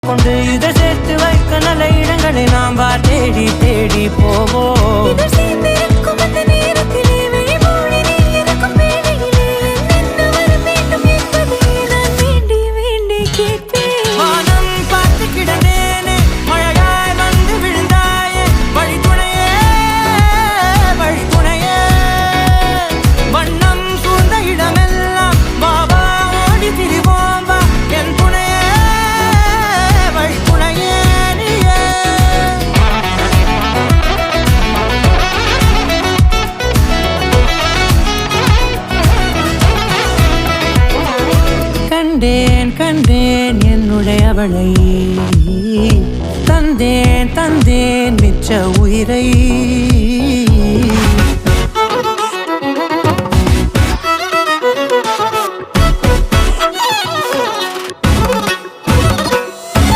கொண்டு இதை சேர்த்து வைக்க நல்ல இடங்களை நாம் தேடி தேடி போவோம். கண்டேன் கண்டேன் என்னுடையவளை, தந்தேன் தந்தேன் மிச்ச உயிரை.